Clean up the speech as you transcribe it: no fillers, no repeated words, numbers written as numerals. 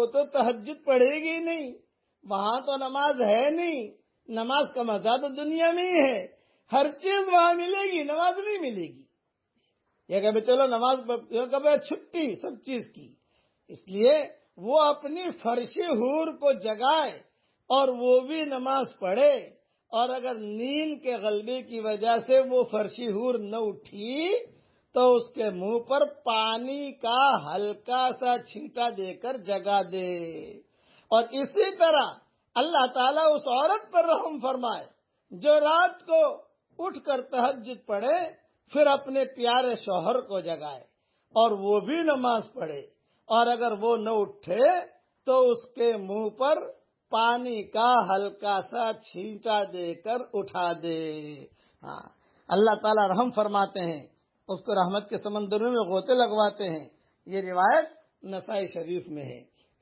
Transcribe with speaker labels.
Speaker 1: وہ تو تہجد پڑھے گی نہیں، وہاں تو نماز ہے نہیں، نماز کا مزہ تو دنیا میں ہی ہے، ہر چیز وہاں ملے گی، نماز نہیں ملے گی۔ یہ کہ چلو نماز کبھی چھٹی سب چیز کی، اس لیے وہ اپنی فرش حور کو جگائے اور وہ بھی نماز پڑھے، اور اگر نیند کے غلبے کی وجہ سے وہ فرشی حور نہ اٹھی تو اس کے منہ پر پانی کا ہلکا سا چھینٹا دے کر جگا دے۔ اور اسی طرح اللہ تعالیٰ اس عورت پر رحم فرمائے جو رات کو اٹھ کر تہجد پڑھے، پھر اپنے پیارے شوہر کو جگائے اور وہ بھی نماز پڑھے، اور اگر وہ نہ اٹھے تو اس کے منہ پر پانی کا ہلکا سا چھینٹا دے کر اٹھا دے۔ ہاں، اللہ تعالیٰ رحم فرماتے ہیں، اس کو رحمت کے سمندروں میں غوطے لگواتے ہیں۔ یہ روایت نسائی شریف میں ہے۔